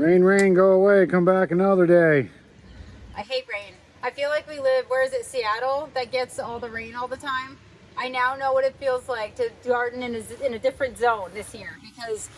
Rain, rain, go away. Come back another day. I hate rain. I feel like we live, where is it, Seattle, that gets all the rain all the time. I now know what it feels like to garden in a different zone this year because,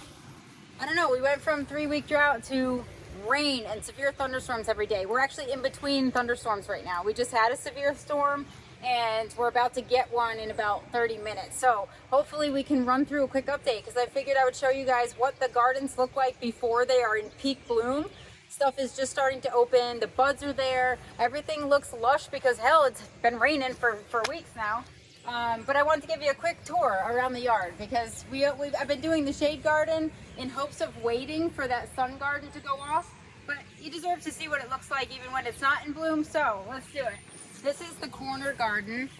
I don't know, we went from 3-week drought to rain and severe thunderstorms every day. We're actually in between thunderstorms right now. We just had a severe storm and we're about to get one in about 30 minutes. So hopefully we can run through a quick update because I figured I would show you guys what the gardens look like before they are in peak bloom. Stuff is just starting to open, the buds are there, everything looks lush because hell, it's been raining for weeks now. But I wanted to give you a quick tour around the yard because I've been doing the shade garden in hopes of waiting for that sun garden to go off. But you deserve to see what it looks like even when it's not in bloom, so let's do it. This is the corner garden.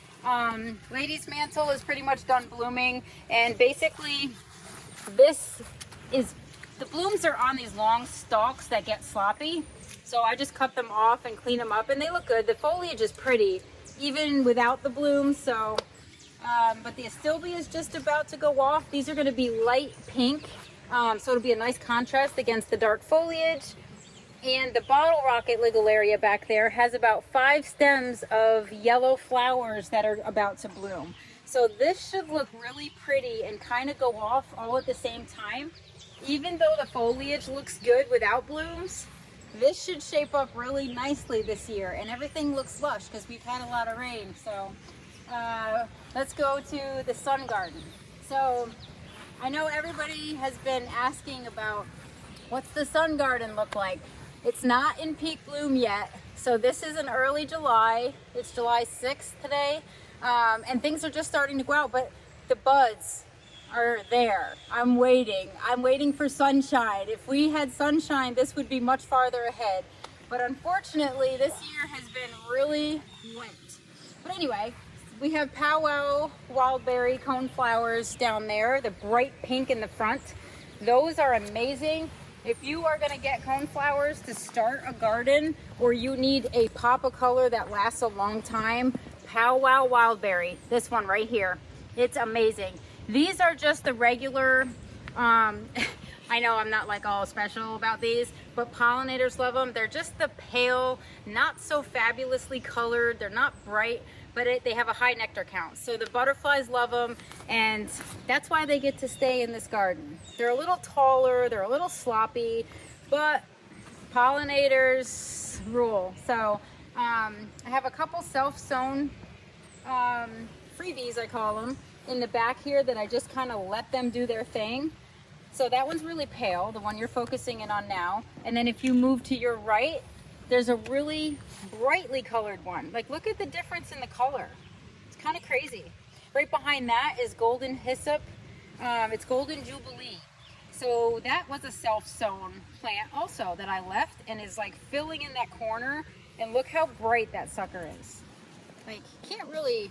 Lady's mantle is pretty much done blooming, and basically this is, the blooms are on these long stalks that get sloppy. So I just cut them off and clean them up and they look good. The foliage is pretty even without the blooms, so but the astilbe is just about to go off. These are going to be light pink, so it'll be a nice contrast against the dark foliage. And the bottle rocket ligularia back there has about 5 stems of yellow flowers that are about to bloom. So this should look really pretty and kind of go off all at the same time. Even though the foliage looks good without blooms, this should shape up really nicely this year, and everything looks lush because we've had a lot of rain. So let's go to the sun garden. So I know everybody has been asking about what's the sun garden look like. It's not in peak bloom yet, so this is in early July. It's July 6th today, and things are just starting to go out, but the buds are there. I'm waiting for sunshine. If we had sunshine, this would be much farther ahead, but unfortunately this year has been really wet. But anyway, we have powwow wildberry coneflowers down there, the bright pink in the front. Those are amazing. If you are going to get coneflowers to start a garden, or you need a pop of color that lasts a long time, powwow wildberry, this one right here, it's amazing. These are just the regular, I know I'm not like all special about these, but pollinators love them. They're just the pale, not so fabulously colored. They're not bright, but they have a high nectar count. So the butterflies love them, and that's why they get to stay in this garden. They're a little taller, they're a little sloppy, but pollinators rule. So I have a couple self-sown freebies, I call them, in the back here that I just kind of let them do their thing. So that one's really pale, the one you're focusing in on now. And then if you move to your right, there's a really brightly colored one. Like, look at the difference in the color. It's kind of crazy. Right behind that is golden hyssop. It's golden jubilee. So that was a self-sown plant also that I left and is like filling in that corner. And look how bright that sucker is. Like, can't really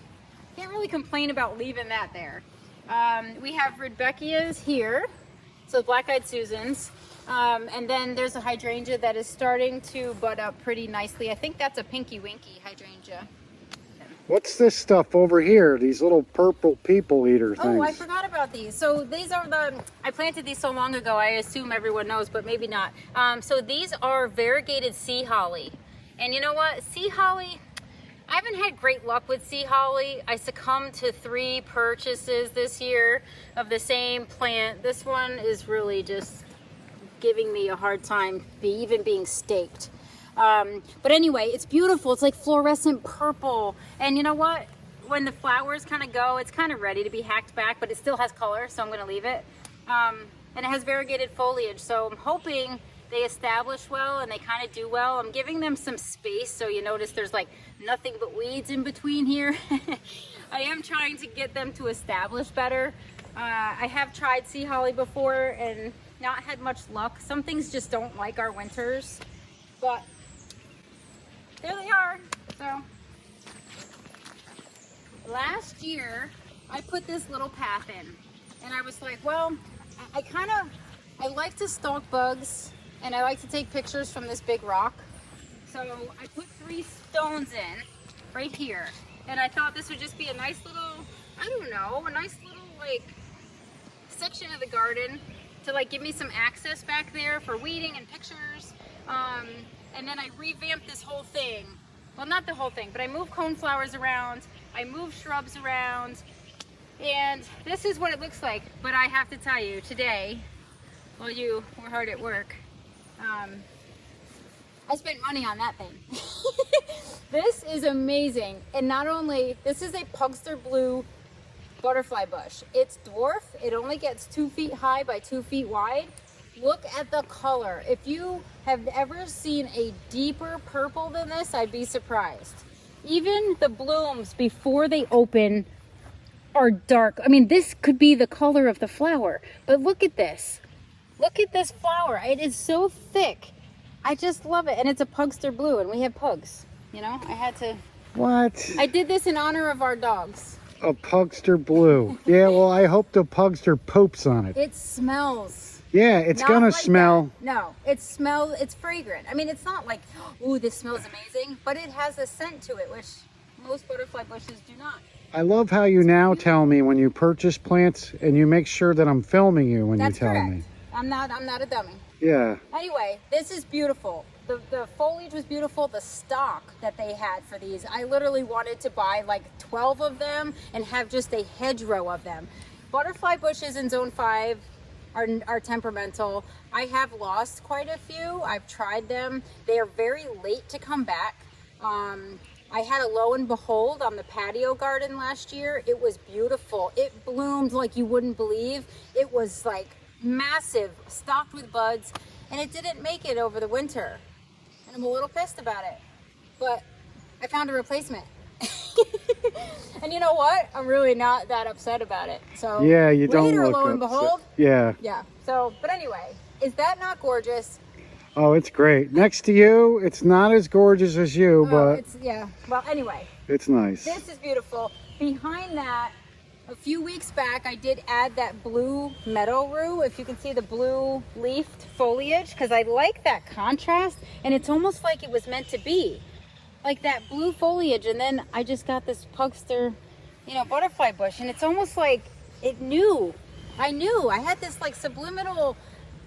complain about leaving that there. We have Rudbeckias here, so black-eyed Susans, and then there's a hydrangea that is starting to bud up pretty nicely. I think that's a pinky winky hydrangea. What's this stuff over here? These little purple people eater things. Oh, I forgot about these. So these are I planted these so long ago, I assume everyone knows, but maybe not. So these are variegated sea holly. And you know what? Sea holly, I haven't had great luck with sea holly. I succumbed to 3 purchases this year of the same plant. This one is really just giving me a hard time even being staked. But anyway, it's beautiful. It's like fluorescent purple. And you know what? When the flowers kind of go, it's kind of ready to be hacked back, but it still has color, so I'm going to leave it. And it has variegated foliage, so I'm hoping they establish well and they kind of do well. I'm giving them some space, so you notice there's like nothing but weeds in between here. I am trying to get them to establish better. I have tried sea holly before and not had much luck. Some things just don't like our winters, but there they are. So last year I put this little path in and I was like, well, I like to stalk bugs and I like to take pictures from this big rock. So I put 3 stones in right here. And I thought this would just be a nice little, I don't know, a nice little like section of the garden to like give me some access back there for weeding and pictures. And then I revamped this whole thing. Well, not the whole thing, but I moved coneflowers around. I moved shrubs around. And this is what it looks like. But I have to tell you, today, while you were hard at work, I spent money on that thing. This is amazing. And not only, this is a Pugster Blue butterfly bush. It's dwarf. It only gets 2 feet high by 2 feet wide. Look at the color. If you have ever seen a deeper purple than this, I'd be surprised. Even the blooms before they open are dark. I mean, this could be the color of the flower, but look at this. Look at this flower. It is so thick. I just love it. And it's a Pugster Blue, and we have pugs. You know, I had to... What? I did this in honor of our dogs. A Pugster Blue. Yeah, well, I hope the Pugster poops on it. It smells. Yeah, it's Not gonna like smell. that. No, it's fragrant. I mean, it's not like, ooh, this smells amazing, but it has a scent to it, which most butterfly bushes do not. I love how you now tell me when you purchase plants, and you make sure that I'm filming you when That's you tell correct. me. I'm not a dummy. Yeah. Anyway, this is beautiful. The foliage was beautiful. The stock that they had for these, I literally wanted to buy like 12 of them and have just a hedgerow of them. Butterfly bushes in zone 5 are temperamental. I have lost quite a few. I've tried them. They are very late to come back. I had a lo and behold on the patio garden last year. It was beautiful. It bloomed like you wouldn't believe. It was like massive, stocked with buds, and it didn't make it over the winter. And I'm a little pissed about it, but I found a replacement. And you know what? I'm really not that upset about it. So Yeah, you don't later, look lo and upset. behold. Yeah. Yeah. So, but anyway, is that not gorgeous? Oh, it's great. Next to you, it's not as gorgeous as you, Oh, but it's, yeah. Well, anyway, it's nice. this is beautiful. Behind that, a few weeks back, I did add that blue meadow rue. If you can see the blue leafed foliage, because I like that contrast, and it's almost like it was meant to be. Like that blue foliage, and then I just got this Pugster, butterfly bush, and it's almost like it knew. I knew. I had this like subliminal,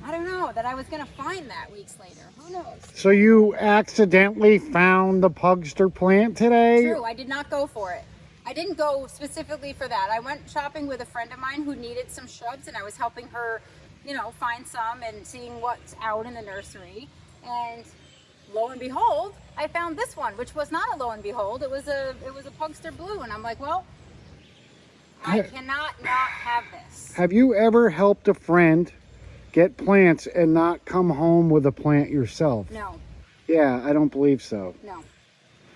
I don't know, that I was gonna find that weeks later. Who knows? So you accidentally found the Pugster plant today? True, I did not go for it. I didn't go specifically for that. I went shopping with a friend of mine who needed some shrubs, and I was helping her, find some and seeing what's out in the nursery. And lo and behold, I found this one, which was not a lo and behold. It was a Pugster Blue, and I'm like, well, I cannot not have this. Have you ever helped a friend get plants and not come home with a plant yourself? No, Yeah, I don't believe so. no.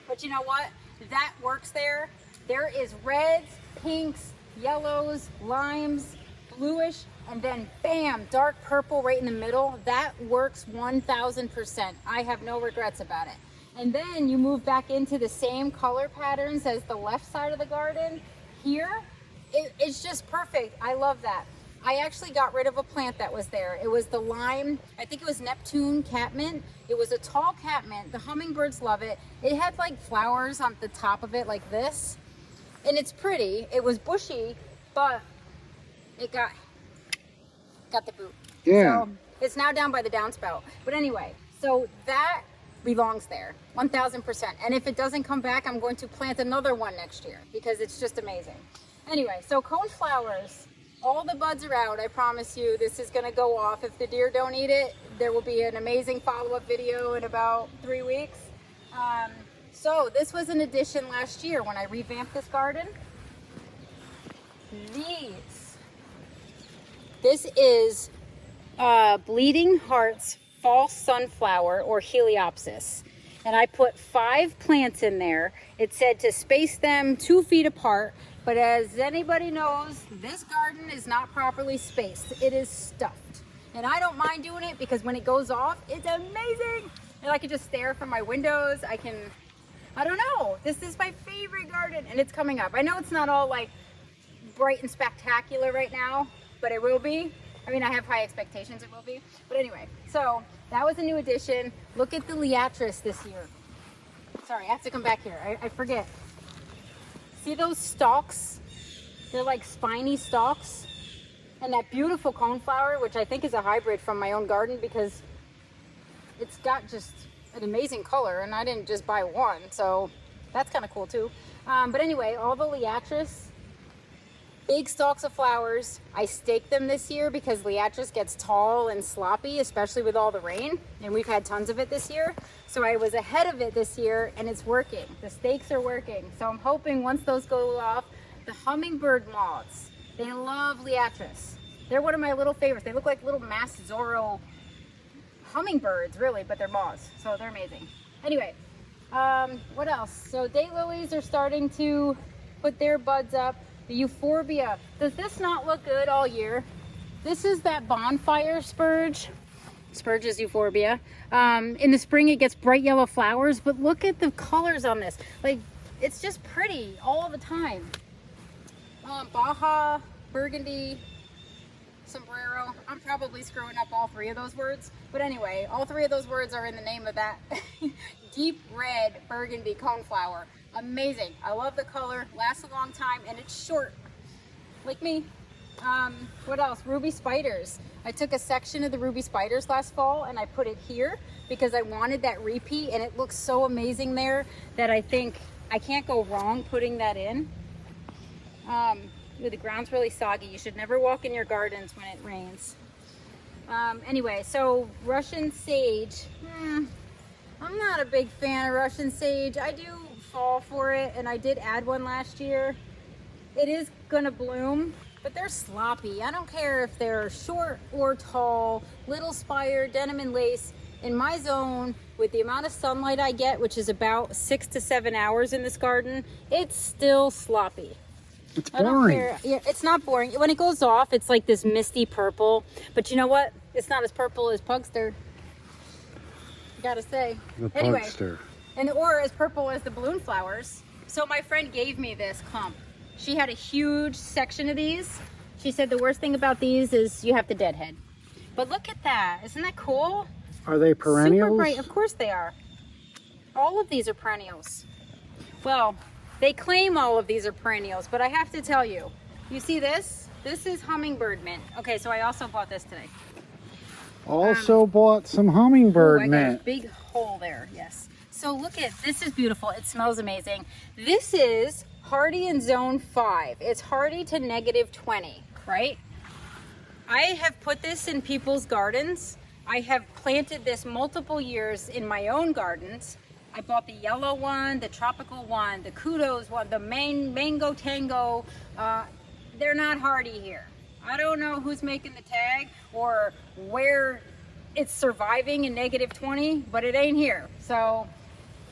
But you know what? That works there. There is reds, pinks, yellows, limes, bluish, and then bam, dark purple right in the middle. That works 1000%. I have no regrets about it. And then you move back into the same color patterns as the left side of the garden. Here, it's just perfect. I love that. I actually got rid of a plant that was there. It was the lime, I think it was Neptune catmint. It was a tall catmint. The hummingbirds love it. It had like flowers on the top of it like this. And it's pretty. It was bushy, but it got the boot. Yeah. So it's now down by the downspout. But anyway, so that belongs there, 1000%. And if it doesn't come back, I'm going to plant another one next year because it's just amazing. Anyway, so coneflowers, all the buds are out. I promise you, this is going to go off. If the deer don't eat it, there will be an amazing follow-up video in about 3 weeks. So this was an addition last year when I revamped this garden. This is Bleeding Heart's false sunflower or Heliopsis. And I put 5 plants in there. It said to space them 2 feet apart. But as anybody knows, this garden is not properly spaced. It is stuffed. And I don't mind doing it because when it goes off, it's amazing. And I can just stare from my windows. I don't know. This is my favorite garden and it's coming up. I know it's not all like bright and spectacular right now, but it will be. I mean, I have high expectations it will be. But anyway, so that was a new addition. Look at the Liatris this year. Sorry, I have to come back here. I forget. See those stalks? They're like spiny stalks. And that beautiful coneflower, which I think is a hybrid from my own garden because it's got just an amazing color, and I didn't just buy one, so that's kind of cool too. But anyway, all the liatris, big stalks of flowers. I staked them this year because liatris gets tall and sloppy, especially with all the rain, and we've had tons of it this year. So I was ahead of it this year, and it's working. The stakes are working. So I'm hoping once those go off, the hummingbird moths, they love liatris. They're one of my little favorites. They look like little mass Zorro hummingbirds, really, but they're moths, so they're amazing. Anyway, what else? So daylilies are starting to put their buds up. The Euphorbia. Does this not look good all year? This is that bonfire spurge. Spurge is Euphorbia. In the spring it gets bright yellow flowers, but look at the colors on this. Like, it's just pretty all the time. Baja, burgundy, sombrero. I'm probably screwing up all three of those words, but anyway, all three of those words are in the name of that deep red burgundy coneflower. Amazing. I love the color, lasts a long time, and it's short, like me. What else? Ruby spiders. I took a section of the ruby spiders last fall and I put it here because I wanted that repeat, and it looks so amazing there that I think I can't go wrong putting that in. The ground's really soggy. You should never walk in your gardens when it rains. Anyway, so Russian sage. I'm not a big fan of Russian sage. I do fall for it, and I did add one last year. It is gonna bloom, but they're sloppy. I don't care if they're short or tall, little spire, denim and lace. In my zone, with the amount of sunlight I get, which is about 6 to 7 hours in this garden, it's still sloppy. It's boring. Yeah, it's not boring. When it goes off, it's like this misty purple. But you know what? It's not as purple as Pugster. Gotta say. The anyway, Pugster. or as purple as the balloon flowers. So my friend gave me this clump. She had a huge section of these. She said the worst thing about these is you have to deadhead. But look at that. Isn't that cool? Are they perennials? Super bright. Of course they are. All of these are perennials. Well, they claim all of these are perennials, but I have to tell you, you see this? This is hummingbird mint. Okay, so I also bought this today. Also bought some hummingbird I got a mint. big hole there, yes. So look at, this is beautiful. It smells amazing. This is hardy in zone 5. It's hardy to -20, right? I have put this in people's gardens. I have planted this multiple years in my own gardens. I bought the yellow one, the tropical one, the kudos one, the mango tango. They're not hardy here. I don't know who's making the tag or where it's surviving in -20, but it ain't here. So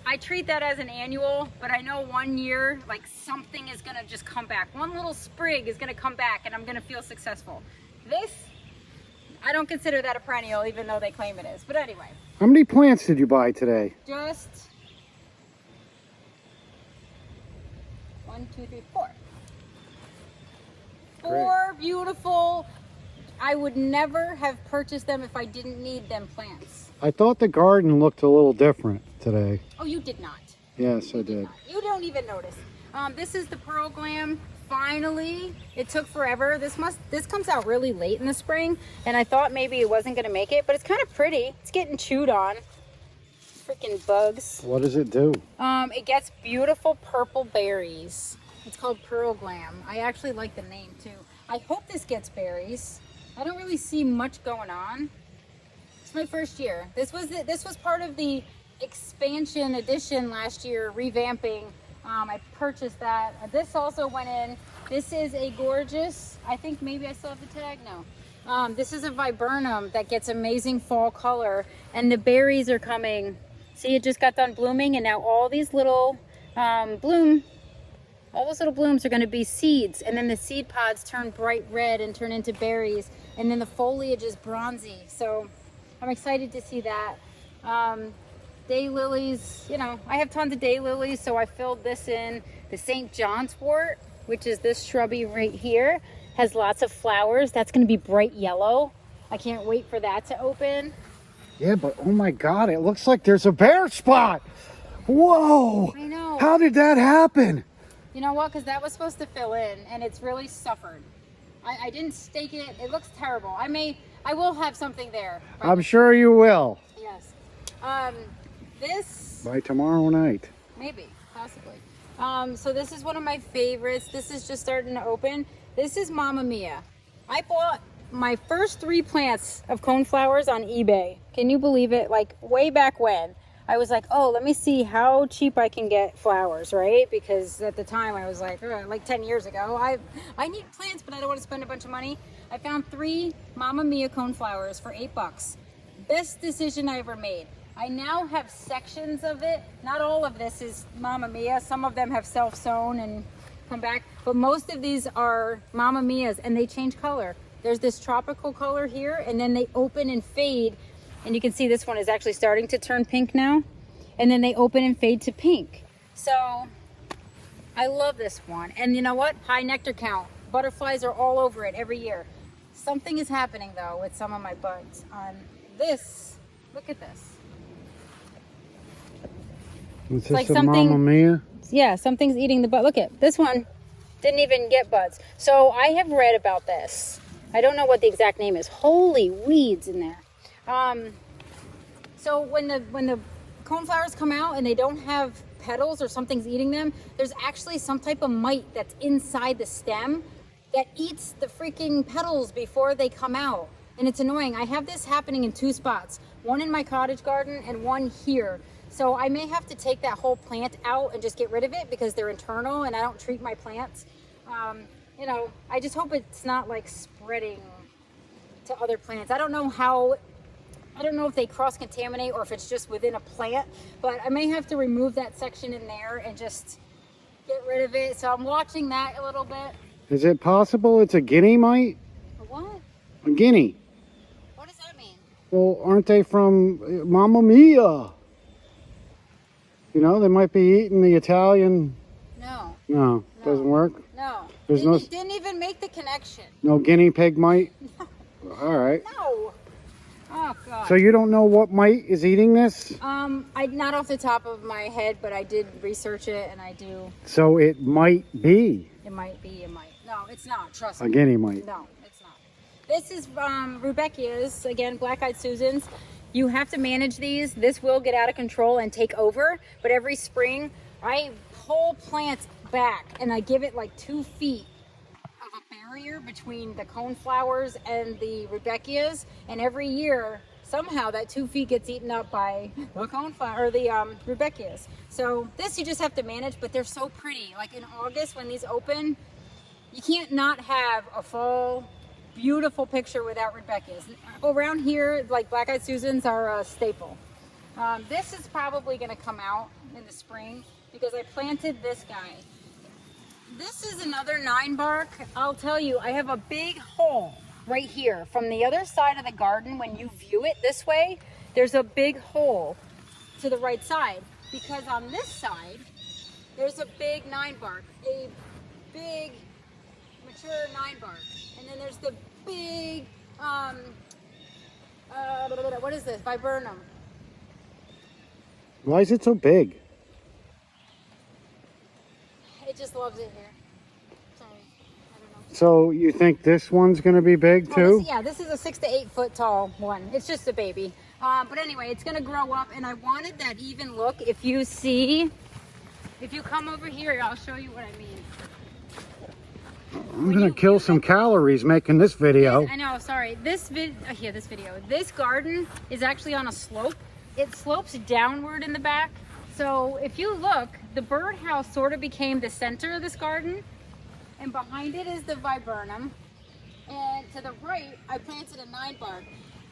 I treat that as an annual, but I know one year, like, something is gonna just come back. One little sprig is gonna come back and I'm gonna feel successful. This, I don't consider that a perennial, even though they claim it is. But anyway. How many plants did you buy today? Just 1, 2, 3, 4. Four beautiful. I would never have purchased them if I didn't need them plants. I thought the garden looked a little different today. Oh, you did not. Yes, I did. You don't even notice. This is the Pearl Glam. Finally, it took forever. This comes out really late in the spring, and I thought maybe it wasn't gonna make it, but it's kind of pretty. It's getting chewed on. Freaking bugs. What does it do? It gets beautiful purple berries. It's called Pearl Glam. I actually like the name too. I hope this gets berries. I don't really see much going on. It's my first year. This was part of the expansion edition last year, revamping. I purchased that. This also went in. This is a gorgeous, I think maybe I still have the tag, no. This is a viburnum that gets amazing fall color, and the berries are coming. See, it just got done blooming, and now all these little all those little blooms are going to be seeds, and then the seed pods turn bright red and turn into berries, and then the foliage is bronzy. So I'm excited to see that. Daylilies, you know, I have tons of daylilies, so I filled this in. The St. John's wort, which is this shrubby right here, has lots of flowers. That's going to be bright yellow. I can't wait for that to open. Yeah, but oh my God, it looks like there's a bare spot. Whoa! I know. How did that happen? You know what? Because that was supposed to fill in, and it's really suffered. I didn't stake it. It looks terrible. I will have something there. I'm sure you will. Yes. This. By tomorrow night. Maybe, possibly. So this is one of my favorites. This is just starting to open. This is Mamma Mia. I bought my first 3 plants of coneflowers on eBay. Can you believe it? Like way back when. I was like, oh, let me see how cheap I can get flowers, right? Because at the time I was like 10 years ago, I need plants, but I don't want to spend a bunch of money. I found 3 Mamma Mia coneflowers for $8. Best decision I ever made. I now have sections of it. Not all of this is Mamma Mia. Some of them have self-sown and come back, but most of these are Mamma Mias, and they change color. There's this tropical color here, and then they open and fade. And you can see this one is actually starting to turn pink now. And then they open and fade to pink. So I love this one. And you know what? High nectar count. Butterflies are all over it every year. Something is happening though with some of my buds. On this, look at this. Is this like a something, Mamma Mia? Yeah, something's eating the bud. Look at this one. Didn't even get buds. So I have read about this. I don't know what the exact name is. Holy weeds in there. So when the coneflowers come out and they don't have petals or something's eating them, there's actually some type of mite that's inside the stem that eats the freaking petals before they come out. And it's annoying. I have this happening in 2 spots, one in my cottage garden and one here. So I may have to take that whole plant out and just get rid of it because they're internal and I don't treat my plants. You know, I just hope it's not like spreading to other plants. I don't know if they cross-contaminate or if it's just within a plant, but I may have to remove that section in there and just get rid of it. So I'm watching that a little bit. Is it possible it's a guinea mite? A what? A guinea. What does that mean? Well, aren't they from Mamma Mia? You know, they might be eating the Italian. No. No, doesn't work? No. There's Didn't even make the connection. No guinea pig mite? No. All right. No. Oh, God. So you don't know what mite is eating this? Not off the top of my head, but I did research it, and I do. So it might be. It might be. It might. No, it's not. Trust me. A guinea mite. No, it's not. This is Rudbeckias, again, black-eyed Susans. You have to manage these. This will get out of control and take over, but every spring I pull plants back and I give it like 2 feet of a barrier between the coneflowers and the Rudbeckias, and every year somehow that 2 feet gets eaten up by the coneflower or the Rudbeckias. So this you just have to manage, but they're so pretty. Like in August when these open, you can't not have a fall beautiful picture without Rudbeckias. Around here, like black-eyed Susans are a staple. This is probably going to come out in the spring because I planted this guy. This is another Ninebark. I'll tell you, I have a big hole right here from the other side of the garden. When you view it this way, there's a big hole to the right side because on this side, there's a big Ninebark, a big mature Ninebark. And then there's the big, what is this? Viburnum. Why is it so big? It just loves it here. Sorry, I don't know. So you think this one's going to be big too? This is a 6 to 8 foot tall one. It's just a baby. But anyway, it's going to grow up, and I wanted that even look. If you come over here, I'll show you what I mean. I'm going to kill some calories making this video. I know, sorry. This video. This garden is actually on a slope. It slopes downward in the back. So if you look, the birdhouse sort of became the center of this garden. And behind it is the viburnum. And to the right, I planted a Ninebark.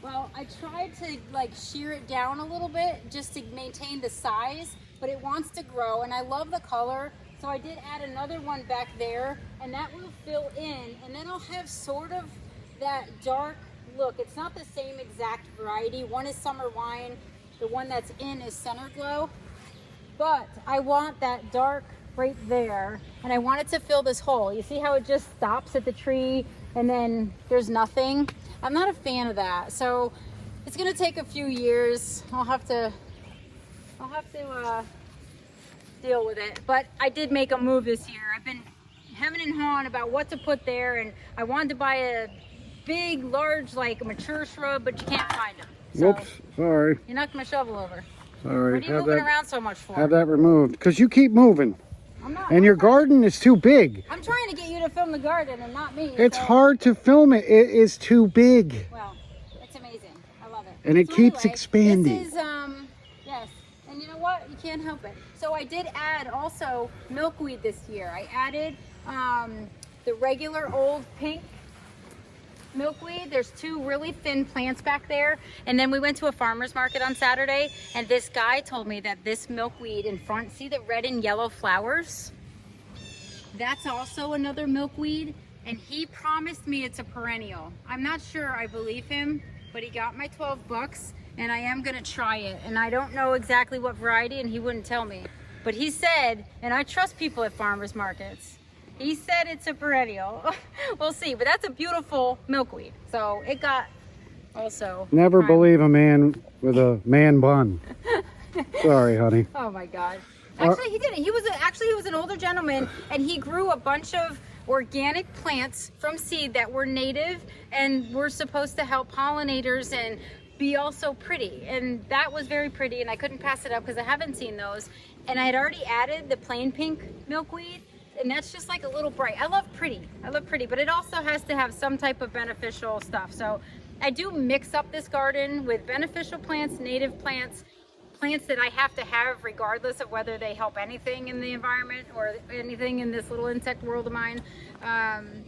Well, I tried to like shear it down a little bit just to maintain the size, but it wants to grow, and I love the color. So I did add another one back there, and that will fill in, and then I'll have sort of that dark look. It's not the same exact variety. One is summer wine, the one that's in is center glow, but I want that dark right there, and I want it to fill this hole. You see how it just stops at the tree and then there's nothing? I'm not a fan of that, so it's gonna take a few years. I'll have to deal with it, but I did make a move this year. I've been hemming and hawing about what to put there, and I wanted to buy a big, large, like mature shrub, but you can't find them. So Whoops, sorry. you knocked my shovel over. Sorry. What are you moving around so much for? Have that removed, because you keep moving. I'm not. And your garden is too big. I'm trying to get you to film the garden and not me. It's so. hard to film it. It is too big. Well, it's amazing. I love it. And it So keeps anyway, expanding. This is, yes. And you know what? You can't help it. So I did add also milkweed this year. I added the regular old pink milkweed. There's 2 really thin plants back there, and then we went to a farmer's market on Saturday, and this guy told me that this milkweed in front, see the red and yellow flowers, that's also another milkweed, and he promised me it's a perennial. I'm not sure I believe him, but he got my 12 bucks, and I am gonna try it, and I don't know exactly what variety, and he wouldn't tell me, but he said, and I trust people at farmers markets, he said it's a perennial. We'll see, but that's a beautiful milkweed. So it got also. Never believe a man with a man bun. Sorry, honey. Oh my God. Actually, he didn't. He was an older gentleman, and he grew a bunch of organic plants from seed that were native and were supposed to help pollinators and be also pretty. And that was very pretty, and I couldn't pass it up because I haven't seen those. And I had already added the plain pink milkweed. And that's just like a little bright. I love pretty, but it also has to have some type of beneficial stuff. So I do mix up this garden with beneficial plants, native plants, plants that I have to have regardless of whether they help anything in the environment or anything in this little insect world of mine. And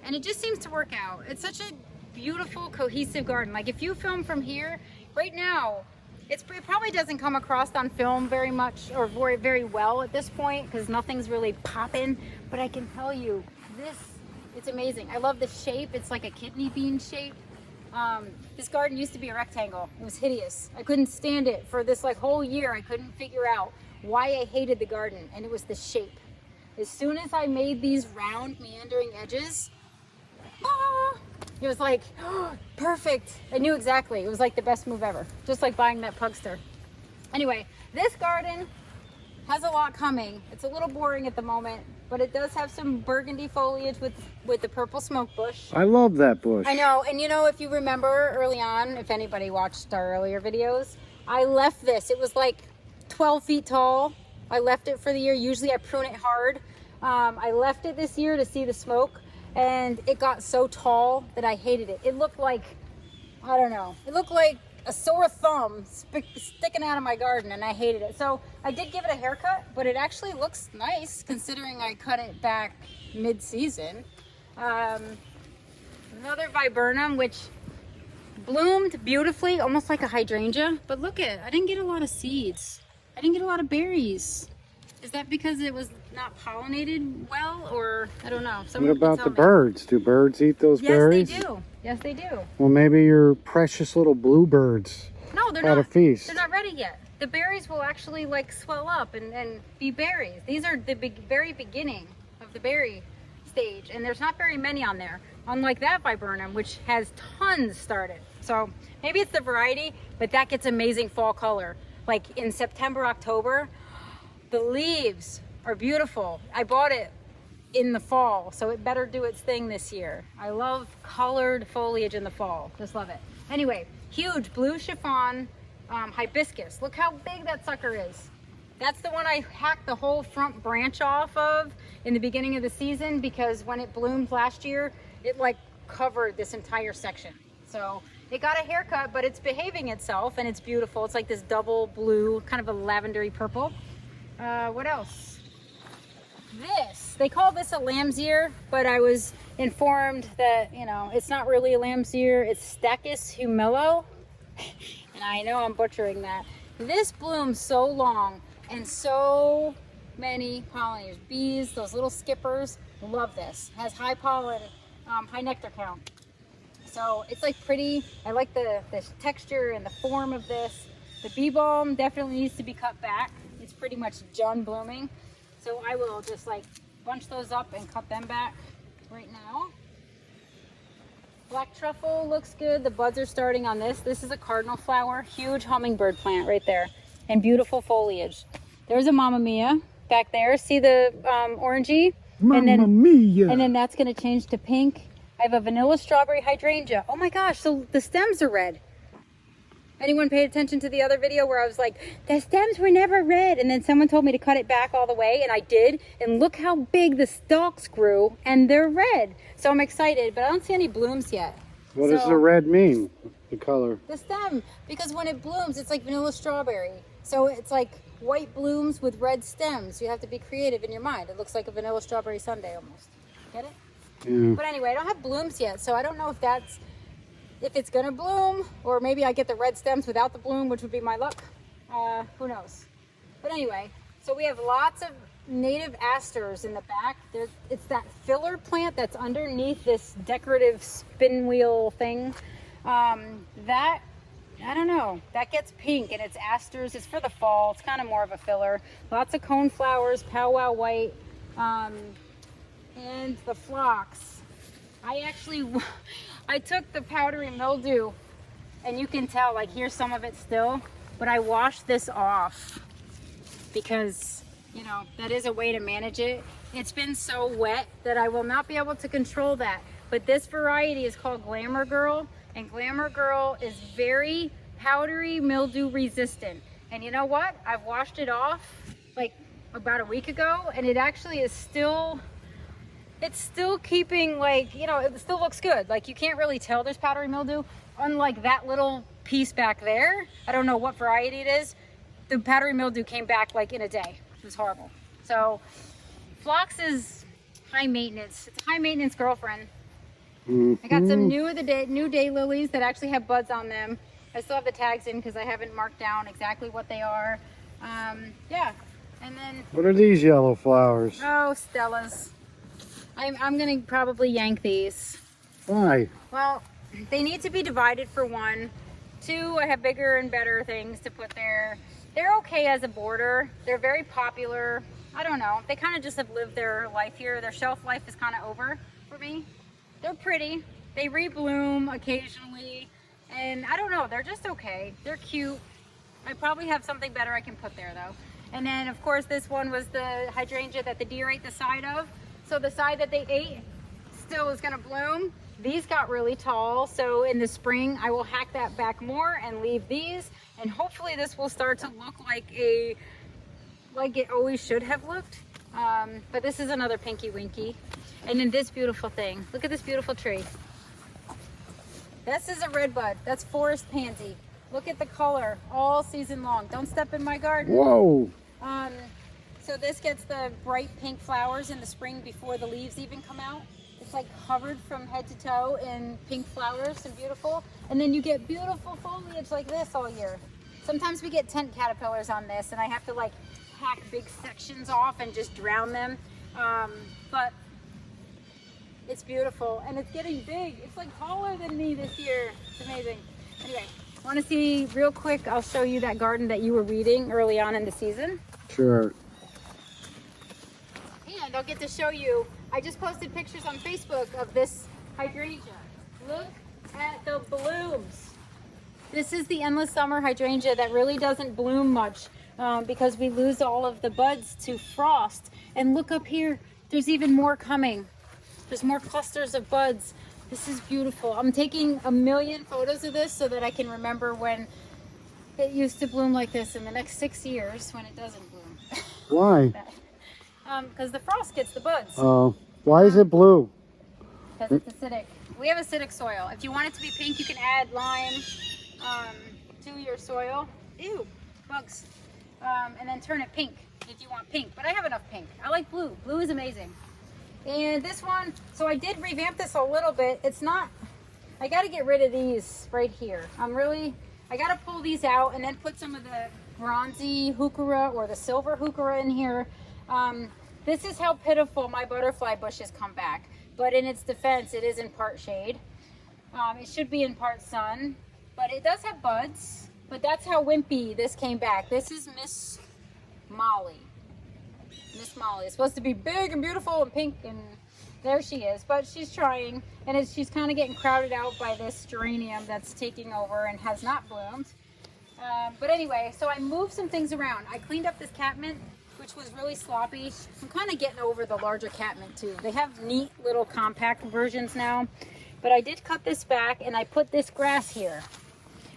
it just seems to work out. It's such a beautiful, cohesive garden. Like if you film from here, right now, it probably doesn't come across on film very much or very well at this point because nothing's really popping, but I can tell you it's amazing. I love the shape. It's like a kidney bean shape. This garden used to be a rectangle. It was hideous. I couldn't stand it for this like whole year. I couldn't figure out why I hated the garden, and it was the shape. As soon as I made these round meandering edges, it was like, oh, perfect. I knew exactly. It was like the best move ever. Just like buying that Pugster. Anyway, this garden has a lot coming. It's a little boring at the moment, but it does have some burgundy foliage with the purple smoke bush. I love that bush. I know, and you know, if you remember early on, if anybody watched our earlier videos, I left this. It was like 12 feet tall. I left it for the year. Usually I prune it hard. I left it this year to see the smoke. And it got so tall that I hated it. It looked like, I don't know, it looked like a sore thumb sticking out of my garden, and I hated it. So I did give it a haircut, but it actually looks nice considering I cut it back mid-season. Another viburnum, which bloomed beautifully, almost like a hydrangea. But look at it, I didn't get a lot of seeds. I didn't get a lot of berries. Is that because it was not pollinated well, or I don't know? What about the birds? Do birds eat those berries? Yes, they do. Yes, they do. Well, maybe your precious little bluebirds had a feast. They're not ready yet. The berries will actually like swell up and be berries. These are the very beginning of the berry stage, and there's not very many on there. Unlike that viburnum, which has tons started. So maybe it's the variety, but that gets amazing fall color. Like in September, October, the leaves are beautiful. I bought it in the fall, so it better do its thing this year. I love colored foliage in the fall. Just love it. Anyway, huge blue chiffon hibiscus. Look how big that sucker is. That's the one I hacked the whole front branch off of in the beginning of the season because when it bloomed last year, it like covered this entire section. So it got a haircut, but it's behaving itself and it's beautiful. It's like this double blue, kind of a lavendery purple. What else? They call this a lamb's ear, but I was informed that, you know, it's not really a lamb's ear. It's Stachys humilo. And I know I'm butchering that. This blooms so long and so many pollinators. Bees, those little skippers, love this. It has high pollen, high nectar count. So it's like pretty. I like the texture and the form of this. The bee balm definitely needs to be cut back. It's pretty much done blooming. So I will just like bunch those up and cut them back right now. Black truffle looks good. The buds are starting on this. This is a cardinal flower, huge hummingbird plant right there, and beautiful foliage. There's a Mamma Mia back there. See the orangey? Mamma mia! And then that's going to change to pink. I have a vanilla strawberry hydrangea. Oh my gosh, so the stems are red. Anyone paid attention to the other video where I was like, the stems were never red, and then someone told me to cut it back all the way, and I did, and look how big the stalks grew, and they're red. So I'm excited, but I don't see any blooms yet. What does the red mean? The color? The stem, because when it blooms, it's like vanilla strawberry. So it's like white blooms with red stems. You have to be creative in your mind. It looks like a vanilla strawberry sundae almost. Get it? Yeah. But anyway, I don't have blooms yet, so I don't know if it's gonna bloom, or maybe I get the red stems without the bloom, which would be my luck. Who knows? But anyway, so we have lots of native asters in the back. It's that filler plant that's underneath this decorative spin wheel thing. That, I don't know, that gets pink, and it's asters. It's for the fall. It's kind of more of a filler. Lots of coneflowers, powwow white, and the phlox. I took the powdery mildew, and you can tell, like, here's some of it still, but I washed this off because, you know, that is a way to manage it. It's been so wet that I will not be able to control that. But this variety is called Glamour Girl, and Glamour Girl is very powdery mildew resistant. And you know what? I've washed it off like about a week ago, and it actually is still, it's still keeping, like, you know, it still looks good. Like, you can't really tell there's powdery mildew. Unlike that little piece back there, I don't know what variety it is, the powdery mildew came back like in a day. It was horrible. So phlox is high maintenance. It's a high maintenance girlfriend. I got some new daylilies that actually have buds on them. I still have the tags in because I haven't marked down exactly what they are. Yeah, and then, what are these yellow flowers? oh, Stellas. I'm gonna probably yank these. Why? Well, they need to be divided for one. Two, I have bigger and better things to put there. They're okay as a border. They're very popular. I don't know. They kind of just have lived their life here. Their shelf life is kind of over for me. They're pretty. They rebloom occasionally. And I don't know. They're just okay. They're cute. I probably have something better I can put there though. And then of course this one was the hydrangea that the deer ate the side of. So the side that they ate still is going to bloom. These got really tall, so in the spring I will hack that back more and leave these, and hopefully this will start to look like it always should have looked. But this is another pinky winky. And then this beautiful thing, look at this beautiful tree. This is a redbud. That's forest pansy. Look at the color all season long. Don't step in my garden. Whoa! So this gets the bright pink flowers in the spring before the leaves even come out. It's like covered from head to toe in pink flowers and beautiful. And then you get beautiful foliage like this all year. Sometimes we get tent caterpillars on this, and I have to like hack big sections off and just drown them. But it's beautiful, and it's getting big. It's like taller than me this year. It's amazing. Anyway, want to see real quick? I'll show you that garden that you were weeding early on in the season. Sure. And I'll get to show you. I just posted pictures on Facebook of this hydrangea. Look at the blooms. This is the endless summer hydrangea that really doesn't bloom much because we lose all of the buds to frost. And look up here, there's even more coming. There's more clusters of buds. This is beautiful. I'm taking 1,000,000 photos of this so that I can remember when it used to bloom like this in the next 6 years when it doesn't bloom. Why? Because the frost gets the buds. Oh, why is it blue? Because it's acidic. We have acidic soil. If you want it to be pink, you can add lime to your soil. Ew, bugs. And then turn it pink if you want pink. But I have enough pink. I like blue. Blue is amazing. And this one, so I did revamp this a little bit. It's not, I got to get rid of these right here. I got to pull these out and then put some of the bronzy heuchera or the silver heuchera in here. This is how pitiful my butterfly bushes come back. But in its defense, it is in part shade. It should be in part sun. But it does have buds. But that's how wimpy this came back. This is Miss Molly. Miss Molly is supposed to be big and beautiful and pink, and there she is. But she's trying, and she's kind of getting crowded out by this geranium that's taking over and has not bloomed. But anyway, so I moved some things around. I cleaned up this catmint, which was really sloppy. I'm kind of getting over the larger catmint too. They have neat little compact versions now. But I did cut this back and I put this grass here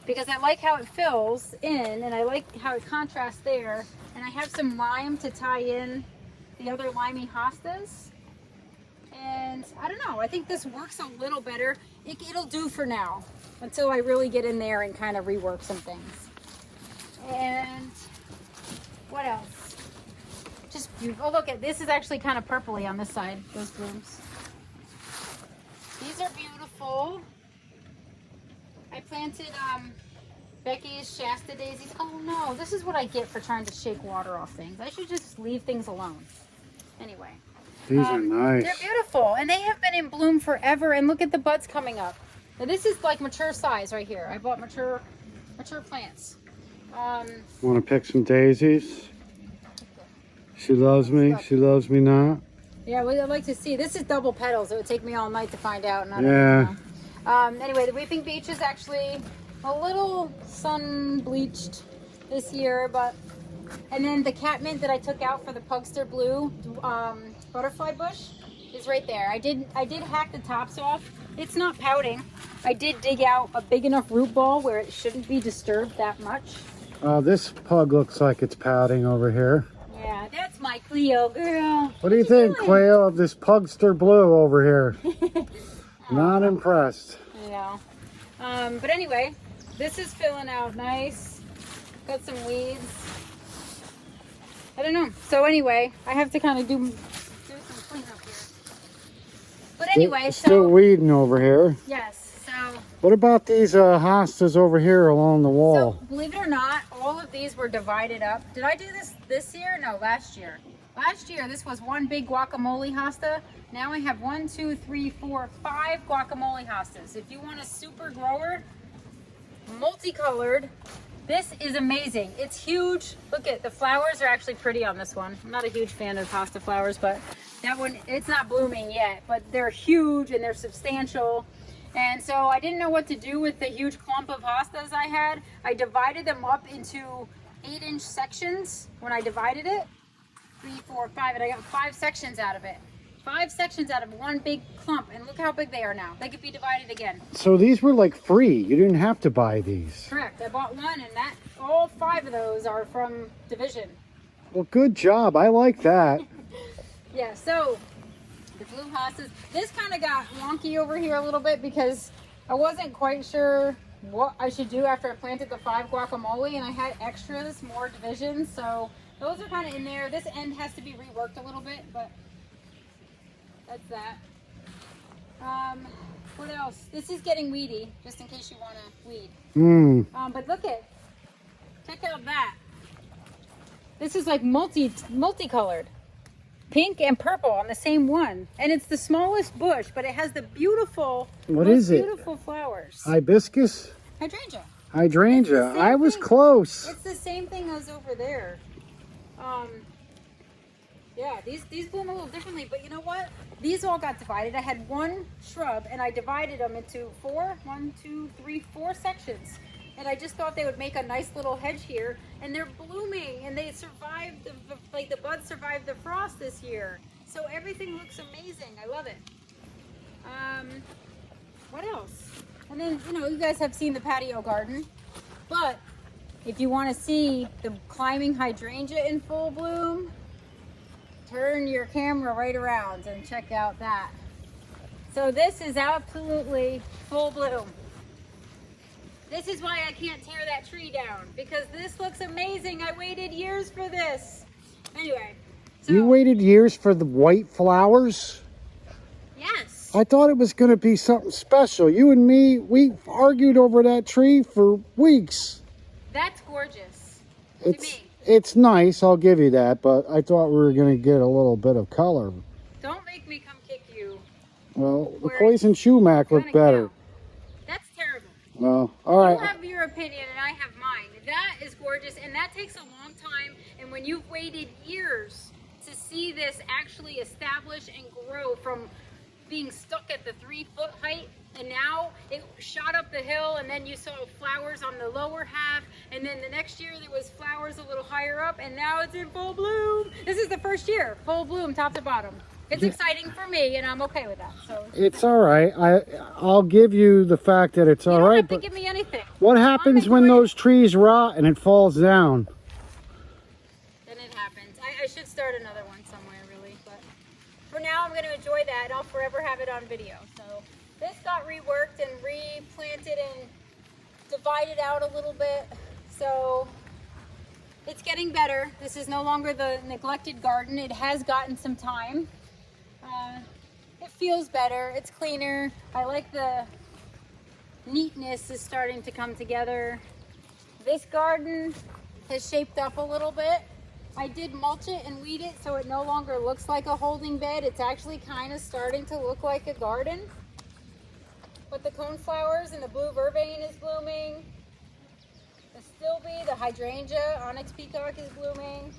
because I like how it fills in and I like how it contrasts there. And I have some lime to tie in the other limey hostas. And I don't know, I think this works a little better. It'll do for now until I really get in there and kind of rework some things. And what else? Just beautiful. Oh, look at this is actually kind of purpley on this side, those blooms. These are beautiful. I planted Becky's Shasta daisies. Oh no, this is what I get for trying to shake water off things. I should just leave things alone. Anyway. These are nice. They're beautiful and they have been in bloom forever and look at the buds coming up. Now this is like mature size right here. I bought mature plants. Want to pick some daisies? She loves me. She loves me not. Yeah, well, I'd like to see. This is double petals. It would take me all night to find out. And I don't know. Anyway, the Weeping Beech is actually a little sun bleached this year, but and then the catmint that I took out for the Pugster Blue butterfly bush is right there. I did hack the tops off. It's not pouting. I did dig out a big enough root ball where it shouldn't be disturbed that much. This pug looks like it's pouting over here. Yeah, that's my Cleo girl. What do you think, Cleo, of this Pugster Blue over here? Not impressed. I know. But anyway, this is filling out nice. Got some weeds. I don't know. So anyway, I have to kind of do some cleanup here. But anyway, still weeding over here. Yes. So what about these hostas over here along the wall? So believe it or not, all of these were divided up. Did I do this year? No, last year. Last year, this was one big guacamole hosta. Now I have 1, 2, 3, 4, 5 guacamole hostas. If you want a super grower, multicolored, this is amazing. It's huge. Look at the flowers are actually pretty on this one. I'm not a huge fan of hosta flowers, but that one, it's not blooming yet, but they're huge and they're substantial. And so I didn't know what to do with the huge clump of hostas I had. I divided them up into 8-inch sections when I divided it. 3, 4, 5, and I got 5 sections out of it. 5 sections out of one big clump, and look how big they are now. They could be divided again. So these were like free. You didn't have to buy these. Correct. I bought one, and all 5 of those are from division. Well, good job. I like that. Yeah, so the blue hostas. This kind of got wonky over here a little bit because I wasn't quite sure what I should do after I planted the 5 guacamole, and I had extras, more divisions, so those are kind of in there. This end has to be reworked a little bit, but that's that. What else? This is getting weedy, just in case you want to weed. But look check out that. This is like multicolored. Pink and purple on the same one. And it's the smallest bush, but it has the beautiful, beautiful flowers. Hibiscus? Hydrangea. Hydrangea. I was close. It's the same thing as over there. Yeah, these bloom a little differently, but you know what? These all got divided. I had 1 shrub and I divided them into 4 sections. And I just thought they would make a nice little hedge here, and they're blooming, and they survived the buds survived the frost this year. So everything looks amazing. I love it. What else? And then, you guys have seen the patio garden, but if you want to see the climbing hydrangea in full bloom, turn your camera right around and check out that. So this is absolutely full bloom. This is why I can't tear that tree down, because this looks amazing. I waited years for this. Anyway. So, you waited years for the white flowers? Yes. I thought it was going to be something special. You and me, we argued over that tree for weeks. That's gorgeous. It's nice, I'll give you that, but I thought we were going to get a little bit of color. Don't make me come kick you. Well, the poison sumac looked better. That's terrible. Well, all right. You have your opinion and I have mine. That is gorgeous, and that takes a long time. And when you've waited years to see this actually establish and grow from being stuck at the 3-foot height, and now it shot up the hill, and then you saw flowers on the lower half, and then the next year there was flowers a little higher up, and now it's in full bloom. This is the first year, full bloom top to bottom. It's exciting for me, and I'm okay with that. So it's all right. I'll give you the fact that it's all right. You don't have to give me anything. What happens when those trees rot and it falls down? Then it happens. I should start another one somewhere, really, but for now I'm going to enjoy that, and I'll forever have it on video. So this got reworked and replanted and divided out a little bit, so it's getting better. This is no longer the neglected garden. It has gotten some time. It feels better. It's cleaner. I like the neatness is starting to come together. This garden has shaped up a little bit. I did mulch it and weed it so it no longer looks like a holding bed. It's actually kind of starting to look like a garden. But the coneflowers and the blue vervain is blooming. The stilby, the hydrangea, onyx peacock is blooming.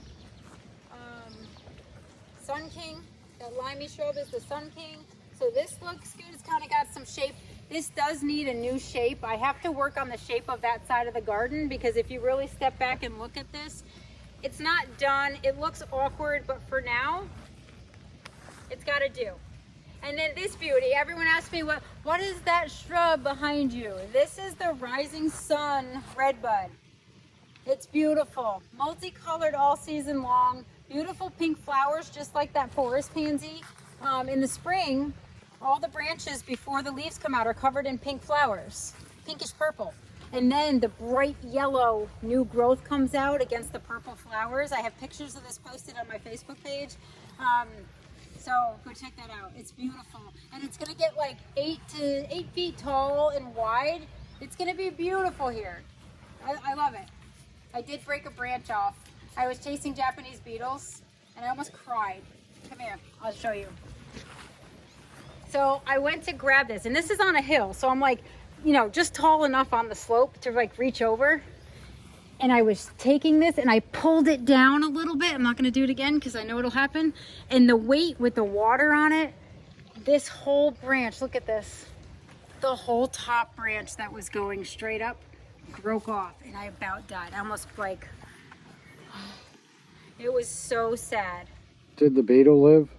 Sun king, that limey shrub is the sun king. So this looks good. It's kind of got some shape. This does need a new shape. I have to work on the shape of that side of the garden, because if you really step back and look at this, it's not done. It looks awkward, but for now, it's got to do. And then this beauty, everyone asks me, what is that shrub behind you? This is the Rising Sun Redbud. It's beautiful, multicolored all season long, beautiful pink flowers, just like that forest pansy. In the spring, all the branches before the leaves come out are covered in pink flowers, pinkish purple. And then the bright yellow new growth comes out against the purple flowers. I have pictures of this posted on my Facebook page. So go check that out. It's beautiful. And it's gonna get like 8 feet tall and wide. It's gonna be beautiful here. I love it. I did break a branch off. I was chasing Japanese beetles and I almost cried. Come here, I'll show you. So I went to grab this, and this is on a hill. So I'm like, you know, just tall enough on the slope to like reach over. And I was taking this and I pulled it down a little bit. I'm not gonna do it again because I know it'll happen. And the weight with the water on it, this whole branch, look at this. The whole top branch that was going straight up broke off, and I about died. I almost like, it was so sad. Did the beetle live?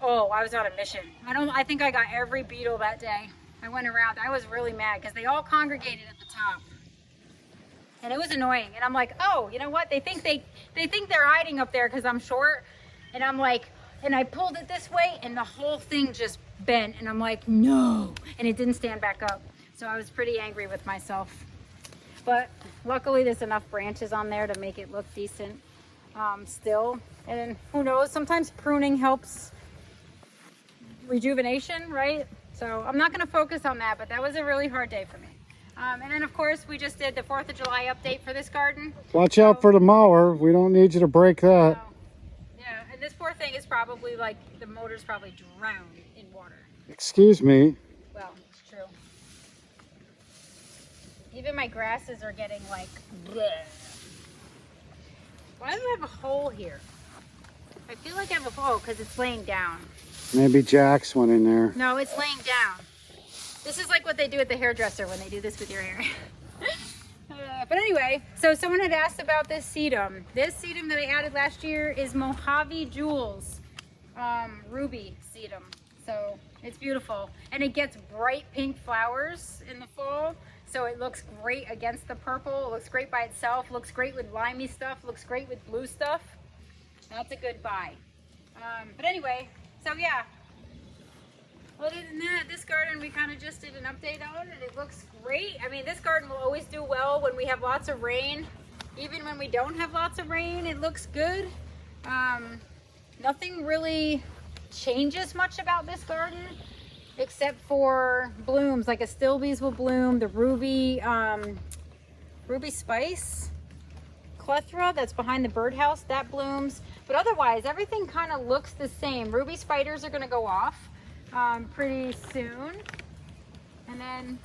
Oh, I was on a mission. I think I got every beetle that day. I went around. I was really mad because they all congregated at the top. And it was annoying. And I'm like, oh, you know what? They think they're hiding up there because I'm short. And I'm like, and I pulled it this way and the whole thing just bent. And I'm like, no. And it didn't stand back up. So I was pretty angry with myself. But luckily there's enough branches on there to make it look decent still. And who knows, sometimes pruning helps rejuvenation, right? So I'm not going to focus on that, but that was a really hard day for me. And then of course we just did the 4th of July update for this garden. Watch out for the mower. We don't need you to break that. Yeah, and this poor thing is probably like, the motor's probably drowned in water. Excuse me. Well, it's true. Even my grasses are getting like, bleh. Why do I have a hole here? I feel like I have a hole because it's laying down. Maybe Jax went in there. No, it's laying down. This is like what they do at the hairdresser when they do this with your hair. But anyway, so someone had asked about this sedum. This sedum that I added last year is Mojave Jewels ruby sedum. So it's beautiful. And it gets bright pink flowers in the fall. So it looks great against the purple. It looks great by itself. Looks great with limey stuff. Looks great with blue stuff. That's a good buy. But anyway, so yeah. Other than that, this garden we kind of just did an update on, and it looks great. I mean, this garden will always do well when we have lots of rain. Even when we don't have lots of rain, it looks good. Nothing really changes much about this garden except for blooms. Like astilbes will bloom, the ruby spice clethra that's behind the birdhouse, that blooms. But otherwise, everything kind of looks the same. Ruby spiders are going to go off pretty soon. And then,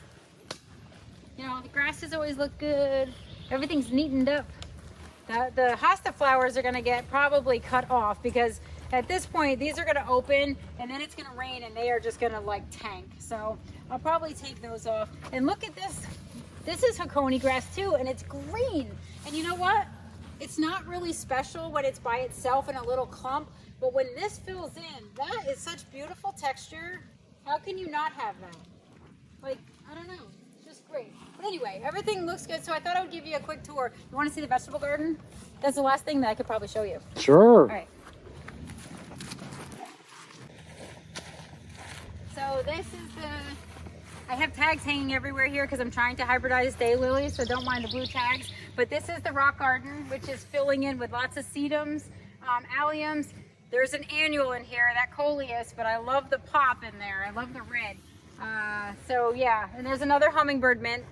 you know, the grasses always look good. Everything's neatened up. The hosta flowers are going to get probably cut off because at this point, these are gonna open and then it's gonna rain and they are just gonna like tank. So I'll probably take those off. And look at this. This is Hakone grass too, and it's green. And you know what? It's not really special when it's by itself in a little clump, but when this fills in, that is such beautiful texture. How can you not have that? Like, I don't know, it's just great. But anyway, everything looks good, so I thought I would give you a quick tour. You want to see the vegetable garden? That's the last thing that I could probably show you. Sure. All right. So this is I have tags hanging everywhere here because I'm trying to hybridize daylilies, so don't mind the blue tags. But this is the rock garden, which is filling in with lots of sedums, alliums. There's an annual in here, that coleus, but I love the pop in there. I love the red. So yeah, and there's another hummingbird mint.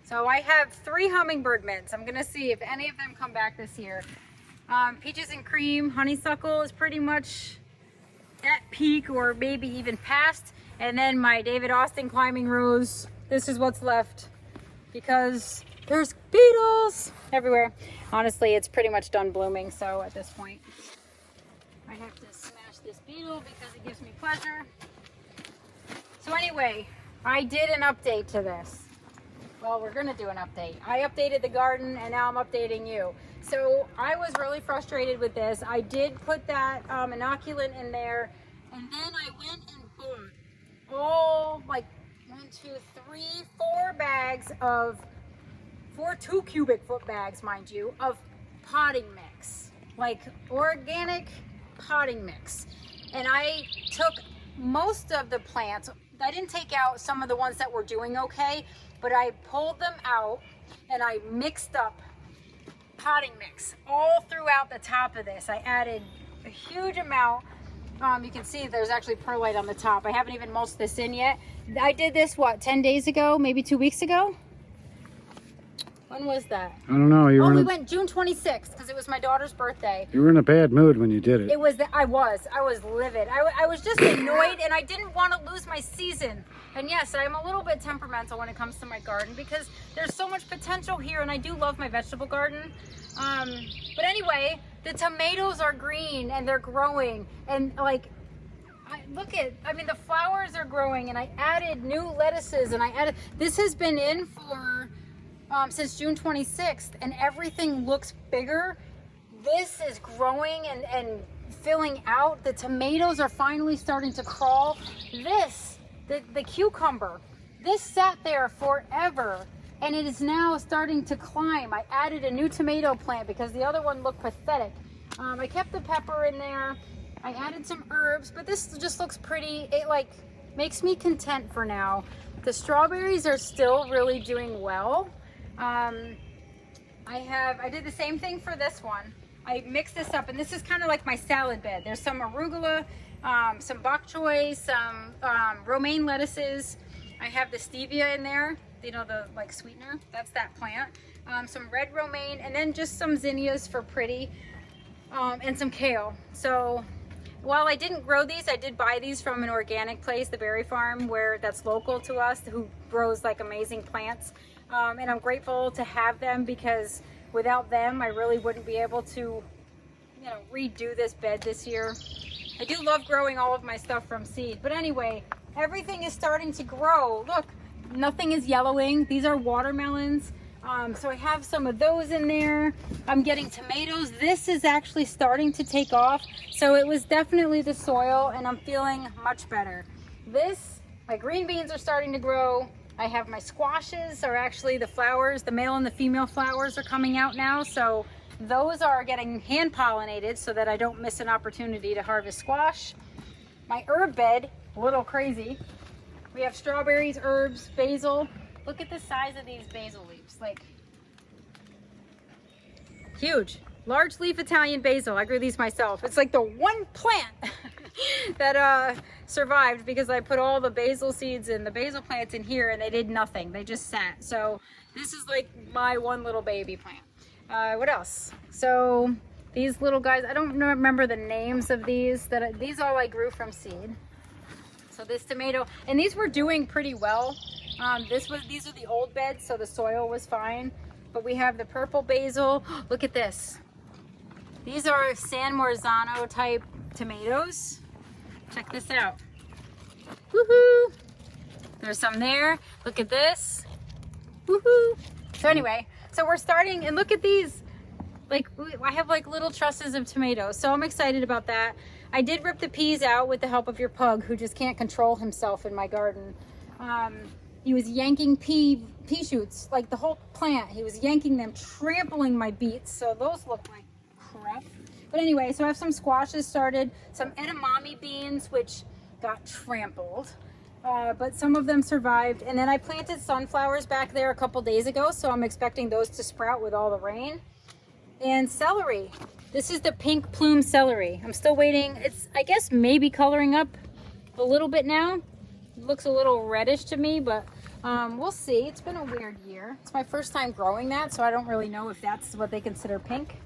So I have 3 hummingbird mints. I'm gonna see if any of them come back this year. Peaches and cream, honeysuckle is pretty much at peak or maybe even past. And then my David Austin climbing rose. This is what's left because there's beetles everywhere. Honestly, it's pretty much done blooming. So at this point, I have to smash this beetle because it gives me pleasure. So anyway, I did an update to this. Well, we're gonna do an update. I updated the garden and now I'm updating you. So I was really frustrated with this. I did put that inoculant in there, and then I went and bought all like 1, 2, 3, 4 bags of 4 2 cubic foot bags, mind you, of potting mix, like organic potting mix. And I took most of the plants. I didn't take out some of the ones that were doing okay, but I pulled them out and I mixed up potting mix all throughout the top of this. I added a huge amount. You can see there's actually perlite on the top. I haven't even mulched this in yet. I did this, what, 10 days ago, maybe 2 weeks ago? When was that? I don't know. We went June 26th because it was my daughter's birthday. You were in a bad mood when you did it. It was, I was livid. I was just annoyed and I didn't want to lose my season. And yes, I'm a little bit temperamental when it comes to my garden because there's so much potential here and I do love my vegetable garden. But anyway, the tomatoes are green and they're growing and like, the flowers are growing and I added new lettuces and this has been in for since June 26th and everything looks bigger. This is growing and filling out. The tomatoes are finally starting to crawl. The cucumber, this sat there forever and it is now starting to climb. I added a new tomato plant because the other one looked pathetic. I kept the pepper in there. I added some herbs, but this just looks pretty. It like makes me content for now. The strawberries are still really doing well. I did the same thing for this one. I mixed this up and this is kind of like my salad bed. There's some arugula, some bok choy, some romaine lettuces. I have the stevia in there, you know, the like sweetener, that's that plant. Some red romaine and then just some zinnias for pretty, and some kale. So while I didn't grow these, I did buy these from an organic place, the berry farm, that's local to us, who grows like amazing plants. And I'm grateful to have them because without them, I really wouldn't be able to, you know, redo this bed this year. I do love growing all of my stuff from seed. But anyway, everything is starting to grow. Look, nothing is yellowing. These are watermelons. So I have some of those in there. I'm getting tomatoes. This is actually starting to take off. So it was definitely the soil and I'm feeling much better. My green beans are starting to grow. I have my squashes, or actually the flowers, the male and the female flowers are coming out now. So those are getting hand pollinated so that I don't miss an opportunity to harvest squash. My herb bed, a little crazy. We have strawberries, herbs, basil. Look at the size of these basil leaves, like huge. Large leaf Italian basil. I grew these myself. It's like the one plant that survived because I put all the basil seeds and the basil plants in here and they did nothing. They just sat. So this is like my one little baby plant. What else? So these little guys, I don't remember the names of these. These all I grew from seed. So this tomato, and these were doing pretty well. These are the old beds, so the soil was fine. But we have the purple basil. Look at this. These are San Marzano type tomatoes. Check this out. Woohoo! There's some there. Look at this. Woohoo! So anyway, so we're starting, and look at these. Like, I have like little trusses of tomatoes, so I'm excited about that. I did rip the peas out with the help of your pug, who just can't control himself in my garden. He was yanking pea shoots, like the whole plant. He was yanking them, trampling my beets, so those look like crap. But anyway, so I have some squashes started, some edamame beans, which got trampled. But some of them survived. And then I planted sunflowers back there a couple days ago, so I'm expecting those to sprout with all the rain. And celery. This is the pink plume celery. I'm still waiting. It's, I guess, maybe coloring up a little bit now. It looks a little reddish to me, but we'll see. It's been a weird year. It's my first time growing that, so I don't really know if that's what they consider pink.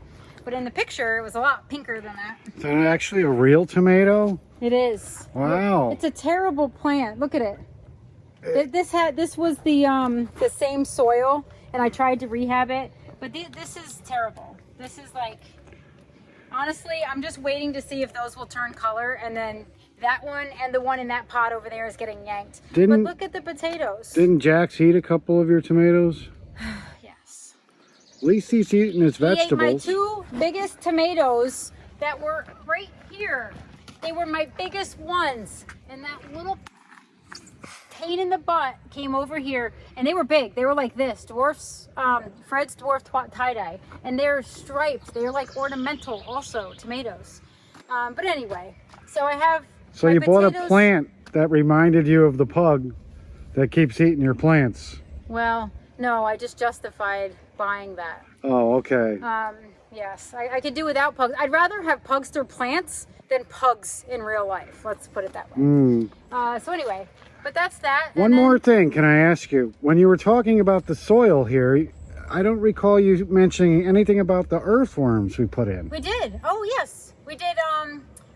But in the picture, it was a lot pinker than that. Is that actually a real tomato? It is. Wow. It's a terrible plant. Look at it. This was the same soil, and I tried to rehab it, but this is terrible. This is like, honestly, I'm just waiting to see if those will turn color, and then that one and the one in that pot over there is getting yanked. But look at the potatoes. Didn't Jax eat a couple of your tomatoes? Yes. At least he's eating his vegetables. He ate my two biggest tomatoes that were right here. They were my biggest ones, and that little pain in the butt came over here, and they were big. They were like this, dwarfs, Fred's dwarf tie-dye, and they're striped. They're like ornamental also, tomatoes. But anyway, so I have. So you bought a plant that reminded you of the pug that keeps eating your plants. Well, no, I just justified buying that. Oh, okay. Yes, I could do without pugs. I'd rather have Pugster plants than pugs in real life. Let's put it that way. So anyway, but that's that. One more thing, can I ask you? When you were talking about the soil here, I don't recall you mentioning anything about the earthworms we put in. We did. Oh, yes. We did.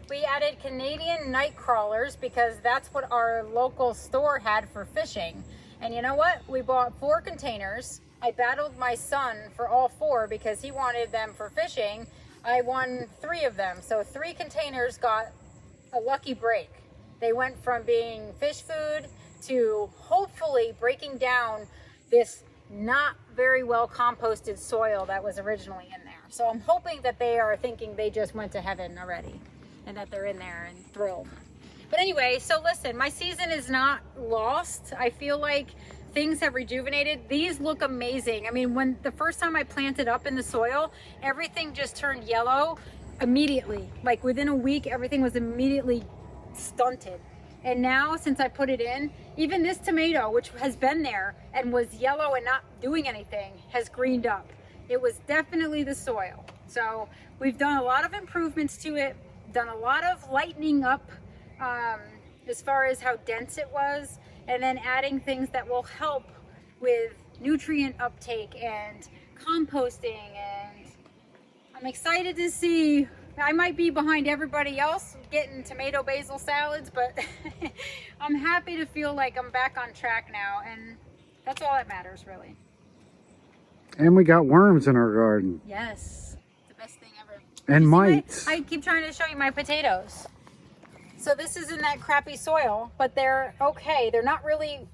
We added Canadian night crawlers because that's what our local store had for fishing. And you know what? We bought 4 containers. I battled my son for all 4 because he wanted them for fishing. I won 3 of them. So 3 containers got a lucky break. They went from being fish food to hopefully breaking down this not very well composted soil that was originally in there. So I'm hoping that they are thinking they just went to heaven already and that they're in there and thrilled. But anyway, so listen, my season is not lost. I feel like things have rejuvenated. These look amazing. I mean, when the first time I planted up in the soil, everything just turned yellow immediately. Like within a week, everything was immediately stunted. And now, since I put it in, even this tomato, which has been there and was yellow and not doing anything, has greened up. It was definitely the soil. So we've done a lot of improvements to it, done a lot of lightening up as far as how dense it was, and then adding things that will help with nutrient uptake and composting. And I'm excited to see. I might be behind everybody else getting tomato basil salads, but I'm happy to feel like I'm back on track now, and that's all that matters, really. And we got worms in our garden. Yes, the best thing ever. And mites. I keep trying to show you my potatoes. So this is in that crappy soil, but they're okay. They're not really,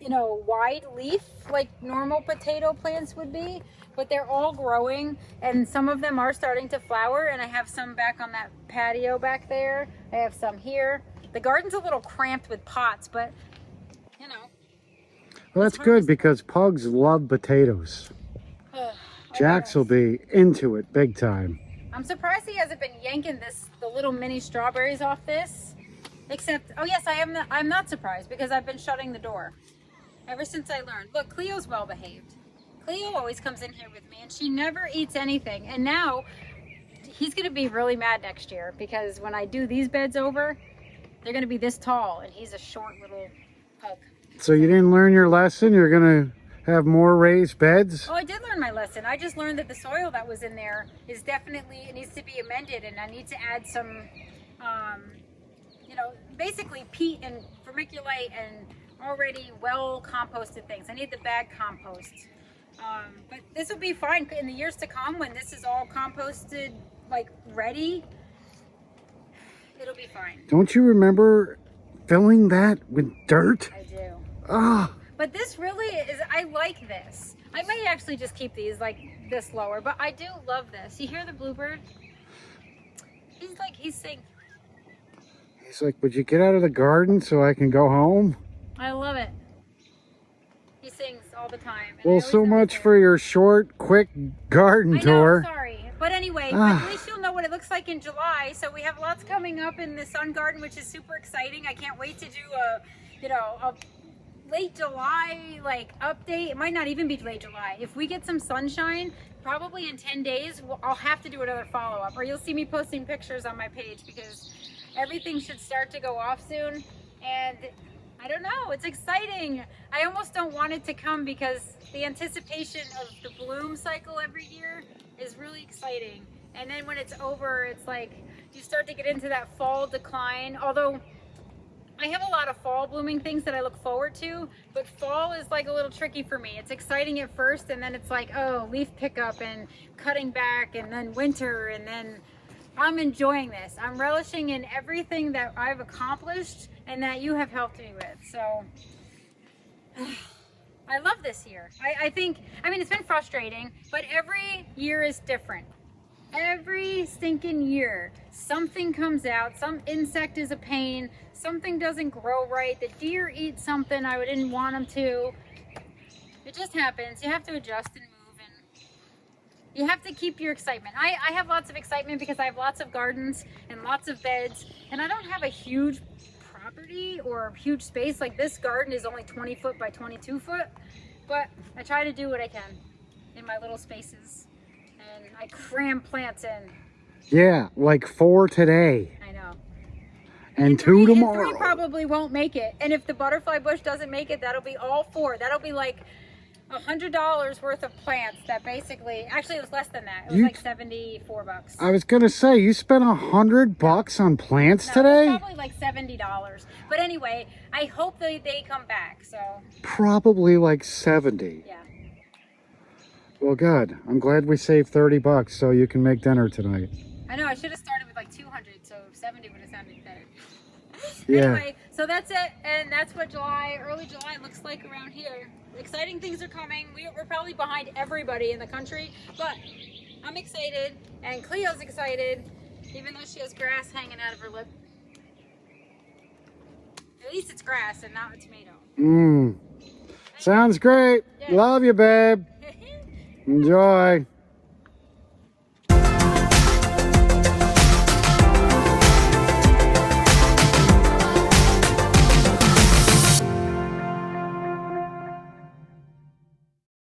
you know, wide leaf like normal potato plants would be, but they're all growing, and some of them are starting to flower, and I have some back on that patio back there. I have some here. The garden's a little cramped with pots, but, you know. Well, that's good because pugs love potatoes. Jax will be into it big time. I'm surprised he hasn't been yanking the little mini strawberries off this. Except, oh yes, I'm not surprised because I've been shutting the door ever since I learned. Look, Cleo's well behaved. Cleo always comes in here with me, and she never eats anything. And now he's going to be really mad next year because when I do these beds over, they're going to be this tall, and he's a short little pug. So you didn't learn your lesson? You're going to have more raised beds? Oh, I did learn my lesson. I just learned that the soil that was in there is definitely, it needs to be amended, and I need to add some, you know, basically peat and vermiculite and already well composted things. I need the bag compost. But this will be fine in the years to come when this is all composted like ready, it'll be fine. Don't you remember filling that with dirt? I do. Ah. But this really is, I like this. I may actually just keep these like this lower, but I do love this. You hear the bluebird? He's singing. He's like, would you get out of the garden so I can go home? I love it. He sings all the time. Well, so much for your short, quick garden tour. Sorry. But anyway, at least you'll know what it looks like in July. So we have lots coming up in the sun garden, which is super exciting. I can't wait to do a late July like update. It might not even be late July. If we get some sunshine, probably in 10 days, I'll have to do another follow-up, or you'll see me posting pictures on my page because everything should start to go off soon. And I don't know, it's exciting. I almost don't want it to come because the anticipation of the bloom cycle every year is really exciting. And then when it's over, it's like you start to get into that fall decline. Although I have a lot of fall blooming things that I look forward to, but fall is like a little tricky for me. It's exciting at first, and then it's like, oh, leaf pickup and cutting back, and then winter, and then I'm enjoying this. I'm relishing in everything that I've accomplished and that you have helped me with. So I love this year. I mean, it's been frustrating, but every year is different. Every stinking year, something comes out, some insect is a pain, something doesn't grow right, the deer eat something I didn't want them to. It just happens. You have to adjust and move, and you have to keep your excitement. I have lots of excitement because I have lots of gardens and lots of beds, and I don't have a huge property or a huge space. Like this garden is only 20 foot by 22 foot, but I try to do what I can in my little spaces. And I cram plants in. Yeah, like 4 today. I know. And 2 tomorrow. And 3 probably won't make it. And if the butterfly bush doesn't make it, that'll be all 4. That'll be like $100 worth of plants that basically, actually it was less than that. It was like 74 bucks. I was gonna say, you spent $100 on plants today? It was probably like $70. But anyway, I hope they come back, so. Probably like 70. Yeah. Well, good. I'm glad we saved $30 so you can make dinner tonight. I know, I should have started with like 200, so 70 would have sounded better. Yeah. Anyway, so that's it, and that's what early July looks like around here. Exciting things are coming. We're probably behind everybody in the country, but I'm excited, and Cleo's excited, even though she has grass hanging out of her lip. At least it's grass and not a tomato. Sounds great. Yeah. Love you, babe. Enjoy.